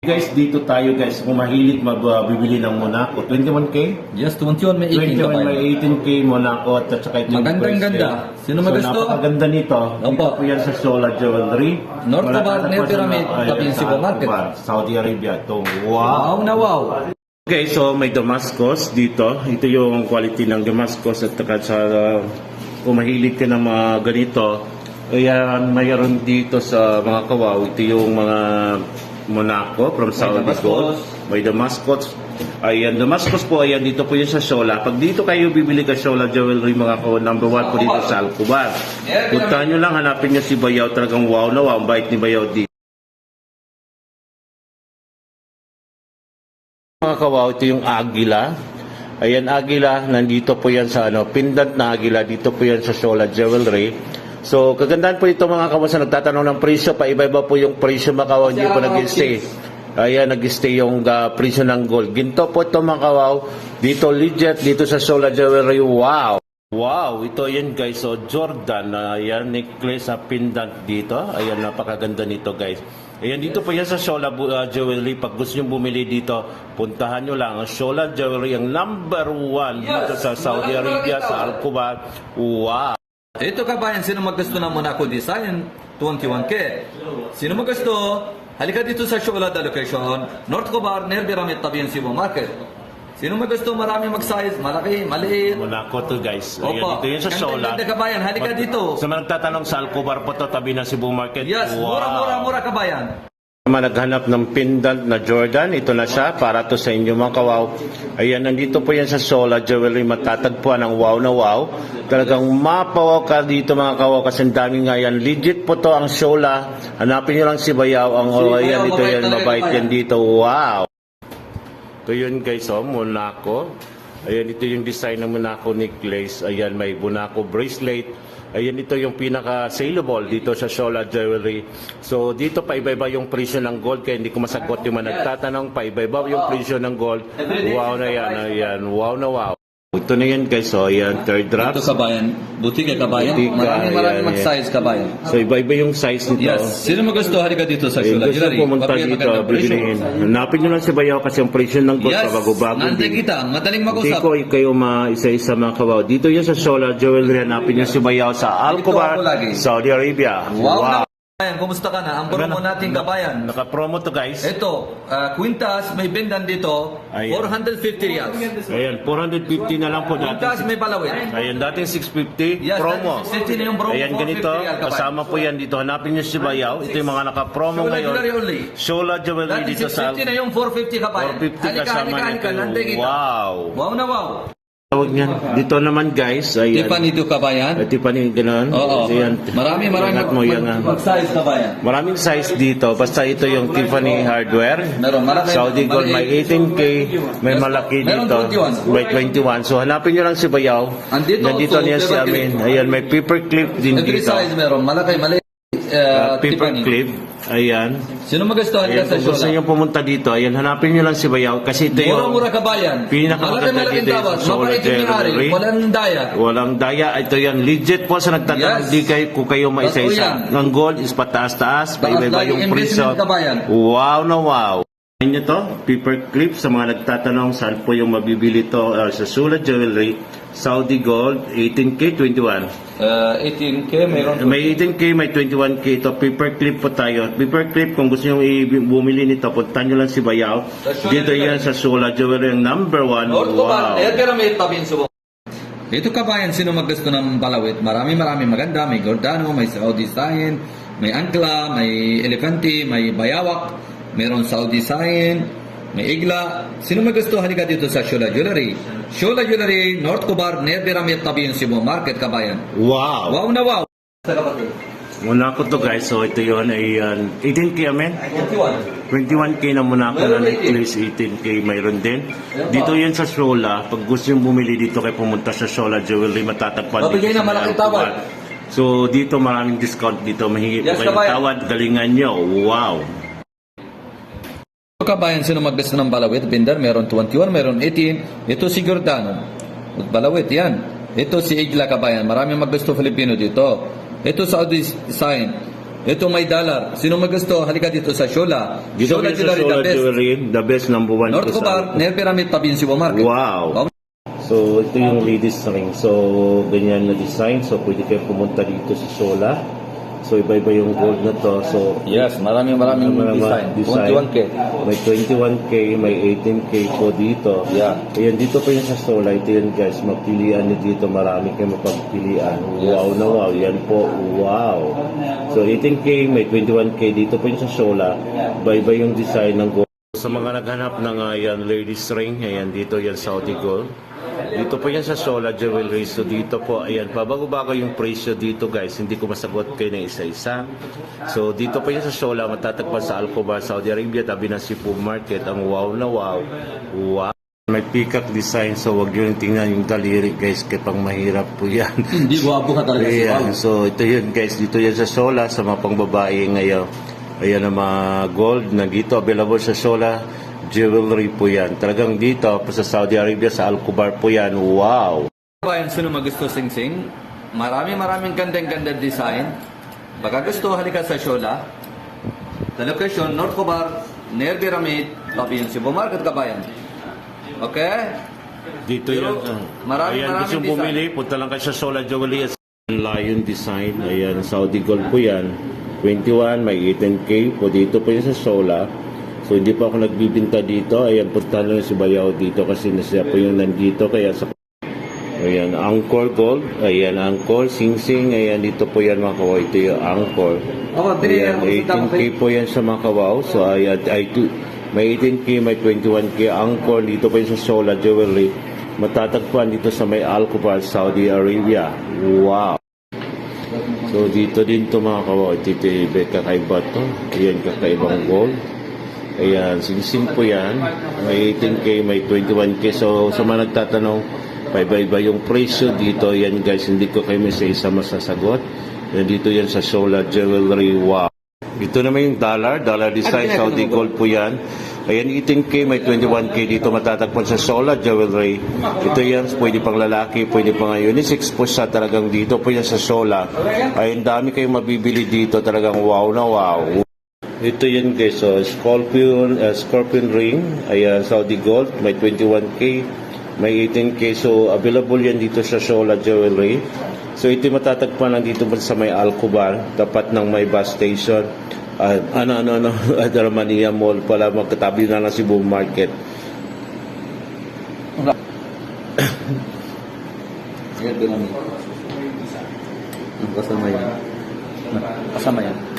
Guys, dito tayo guys, kung mahilig magbibili ng Monaco, 21K? Yes, 21 may 18 ka 21 pa. may 18K Monaco at saka ito yung Magandang first ganda. day. Sino magusto? So napakaganda nito. Dito Opo. po yan sa Solar Jewelry. North Wala Cobar, ka na near po sa Pyramid, tabi yung Cebu Market. Saudi Arabia. Ito, wow! Wow na wow. Okay, so may Damascus dito. Ito yung quality ng Damascus at saka sa kung mahilig ka ng mga ganito. Ayan, mayroon dito sa mga kawaw. Ito yung mga Monaco from Saudi Gold. May Damascus. Ayan, Damascus po, ayan, dito po yun sa Shola. Pag dito kayo bibili ka Shola Jewelry, mga kawan, number 1 po dito sa Alcobar. Puntahan nyo lang, hanapin nyo si Bayaw. Talagang wow na wow, ang bait ni Bayaw dito. Mga kawaw, ito yung Agila. Ayan, Agila, nandito po yan sa pendant na Agila. Dito po yan sa Shola Jewelry. So, kagandahan po ito mga kawasan, nagtatanong ng presyo, paiba-iba po yung presyo mga kawaw, hindi po nag-stay. Ayan, nag-stay yung presyo ng gold. Ginto po ito mga kawaw, dito legit, dito sa Shola Jewelry, wow! Wow, ito yan guys, so Jordan, ayan, necklace sa pendant dito, ayan, napakaganda nito guys. Ayan, dito po yan sa Shola Jewelry, pag gusto nyo bumili dito, puntahan nyo lang, ang Shola Jewelry, ang number 1 dito sa Saudi Arabia, sa Alcobar, wow! Ito kabayan, sino maggusto ng Monaco design? 21K. Sino maggusto? Halika dito sa Shola location, North Cobar, near Pyramid, tabi yung Cebu Market. Sino maggusto? Marami mag-size, malaki, maliit. Monaco to guys. Ayan, Opo. dito yun sa Shola. Ganda kabayan, halika dito. Sa mga nagtatanong sa Alcobar po to, tabi ng Cebu Market. Yes, Wow. mura kabayan. Naghanap ng pendant na Jordan, ito na siya para to sa inyo mga kawaw. Ayan, nandito po yan sa Shola Jewelry, matatagpuan ng wow na wow. Talagang mapawaw ka dito mga kawaw kasi ang dami nga yan. Legit po to ang Shola. Hanapin nyo lang si Bayaw. Ayan, ito yan, mabait yan dito. Wow! Ito yun guys, Monaco. Ayan, ito yung design ng Monaco necklace. Ayan, may Monaco bracelet. Ayan, ito yung pinaka-saleable dito sa Shola Jewelry. So, dito paiba-iba yung presyo ng gold. Kaya hindi ko masagot yung mga nagtatanong. Paiba-iba yung presyo ng gold. Wow na yan, ayan. Wow na wow. Ito na yan guys, so ayan, third drop. Ito kabayan, butika kabayan. Butika, Marami ayan, mag-size kabayan. So, iba-iba yung size nito. Yes, sino magusto? Halika dito sa Ayun, Shola gusto Jewelry. pumunta Marami dito, magandang presyo. bibiliin. Hanapin nyo lang si Bayaw kasi yung presyo ng gold Yes, bago-bago nante din. kita, madaling Hindi mag-usap. ko kayo isa-isa mga kawaw. Dito yan sa Shola Jewelry, hanapin nyo si Bayaw sa Alcobar, ako lagi. Saudi Arabia. Wow. Kabayan, kumusta ka na? Ang promo natin kabayan. Naka-promo to guys. Ito, Quintas, may bendan dito, Ayan. 450 riyals. Ayan, 450 na lang po Quintas, dati. may palawit. Ayan, dati 650, Yes, promo. dati 650 na yung promo, Ayan, ganito, 450 yan, kabayan. kasama po yan dito. Hanapin nyo si Bayaw. Ito yung mga naka-promo Shola ngayon. Jewelry only. Shola Jewelry Dati dito sa 650 na yung 450 kabayan. 450 kasama nito. nante kita. Wow. Wow na wow. Tawag niyan. Dito naman guys, ayan. Tiffany dito kabayan. Tiffany, gano'n. Oo. Ayan. Marami Ingat mo yan. mag-size kabayan. Maraming size dito. Basta ito yung Tiffany hardware. Meron, malaki. Saudi Gold, may 18K, may malaki Meron dito. 21. May 21. So hanapin nyo lang si Bayaw. Andito, Nandito so, niya si paper Amin. clip. Ayan, may paper clip din Every dito. size meron, malaki, maliit. Paper Tiffany. clip. Ayan. Sino magusto? Ayan, Halika sa kung gusto Shola. nyo pumunta dito, ayan, hanapin nyo lang si Bayaw. Kasi ito yung Mura-mura kabayan. pinakamaganda Malaki-malaking dito tawad. sa Shola Mapait yung may-ari. Jewelry. Walang daya. Walang daya. Ito yan. Legit po sa nagtatanong. Yes. Di kayo, kung kayo Totoo maisa-isa. yan. Ang gold is pataas-taas. Paiba-iba lagi yung investment presyo. kabayan. Wow na wow. Ayan nyo to. Paper clip. Sa mga nagtatanong saan po yung mabibili to sa Shola Jewelry. Saudi Gold. 18K, 21. 18K, mayroon. May 18K, may 21K. Ito, paper clip po tayo. Paper clip, kung gusto nyo bumili nito, punta nyo lang si Bayaw. Dito yan sa Shola Jewelry. Ang number 1. Wow. Pyramid, tabi yung Cebu. Ito kabayan, sino maggusto ng balawit? Marami maganda. May Gordano, may Saudi Sayin, may Angkla, may Elefante, may Bayawak, mayroon Saudi Sayin, may Igla. Sino maggusto? Halika dito sa Shola Jewelry. Shola Jewelry, North Cobar, near Pyramid, tabi yung Cebu Market kabayan. Wow. Wow na wow. Monaco to guys, so ito yun ay 18K amen? 21K na Monaco na necklace, 18K mayroon din. Dito yan sa Shola, pag gusto yung bumili dito kayo pumunta sa Shola Jewelry, matatagpuan Mabigay dito na sa malaking Alcobar. tawad. So dito maraming discount dito, mahingi po Yes, kayo ng kabayan. tawad, galingan nyo, wow. Kabayan, sino maggusto ng balawit? Binder, meron 21, meron 18. Ito si Gordano. Balawit, yan. Ito si Igla kabayan. Marami maggusto Filipino dito. Ito Saudi Sign. Ito may dollar. Sino magusto? Halika dito sa Shola. Dito Shola po yan sa Sola the best. Jewelry, the best number one. North po Cobar, near Pyramid, Pabinsibo Market. Wow. So, ito yung ladies ring. So, ganyan na design. So, pwede kayo pumunta dito sa Sola. So, iba-iba yung gold na to. So, Yes, maraming design. 21K. May 21K, may 18K po dito. Yeah. Ayan, dito po yung sa Sola. Ito yun guys, magpilian nyo dito. Marami kayong mapagpilian. Wow na wow. Yan po, wow. So, 18K, may 21K. Dito po yung sa Sola. Iba-iba yung design ng gold. Sa mga naghanap ng ayan, ladies ring, ayan, dito yan Saudi Gold. Dito po yan sa Sola Jewelry. So dito po, ayan, pabago-bago yung presyo dito guys. Hindi ko masagot kayo ng isa-isa. So dito po yan sa Sola, matatagpan sa Al-Khobar, Saudi Arabia, tabi ng Sipu Market. Ang wow na wow. Wow. May peacock design, so wag nyo yung tingnan yung daliri guys, kaya pang mahirap po yan. Hindi guwapo ka talaga si Ayan, so ito yun guys, dito yan sa Sola, sa mga pangbabae ngayon. Ayan ang mga gold na dito, available sa Sola Jewelry po yan. Talagang dito, sa Saudi Arabia, sa Al-Khobar po yan. Wow! Kabayan, sino magusto sing-sing? Maraming gandang-ganda design. Baka gusto, halika sa Shola. The location, North Cobar, near Pyramid, Pabinsibo Market, Kabayan. Okay? Dito Pero, yan. maraming gusto design. bumili, punta lang kayo sa Sola Jewelry. Lion design. Ayan, Saudi Gold po yan. 21, may 18K po. Dito po yan sa Sola. So, hindi pa ako nagbibinta dito. Ayan, punta lang si Bayaw dito kasi siya po yung nandito. Kaya sa... Ayan, Angkor Gold. Ayan, Angkor, Sing Sing. Ayan, dito po yan mga kawaw. Ito yung Angkor. Ayan, 18K po yan sa mga kawaw. So, ayan, may 18K, may 21K. Angkor, dito po yan sa Sola Jewelry. Matatagpuan dito sa may Al-Khobar, Saudi Arabia. Wow! So, dito din to mga kawaw. Ito yung kakaiba to. Ayan, kakaibang gold. Ayan, sing-sing po yan. May 18K, may 21K. So, sa mga nagtatanong, paiba-iba yung presyo dito. Yan guys, hindi ko kayo may isa masasagot. Yan, dito yan sa Sola Jewelry. Wow. Dito naman yung dollar design, Saudi Gold po yan. Ayan, 18K, may 21K dito matatagpuan sa Sola Jewelry. Ito yan, pwede pang lalaki, pwede pang unisex po siya talagang dito po yan sa Sola. Ayun, dami kayong mabibili dito, talagang wow na wow. Ito yan guys, so scorpion ring, ayan, Saudi Gold, may 21K, may 18K, so available yan dito sa Sola Jewelry. So ito matatagpuan lang dito sa may Al-Khobar, tapat ng may bus station. Darmania Mall pala, magkatabi na ng Cebu Market. Ayan, Pyramid. Kasama yan.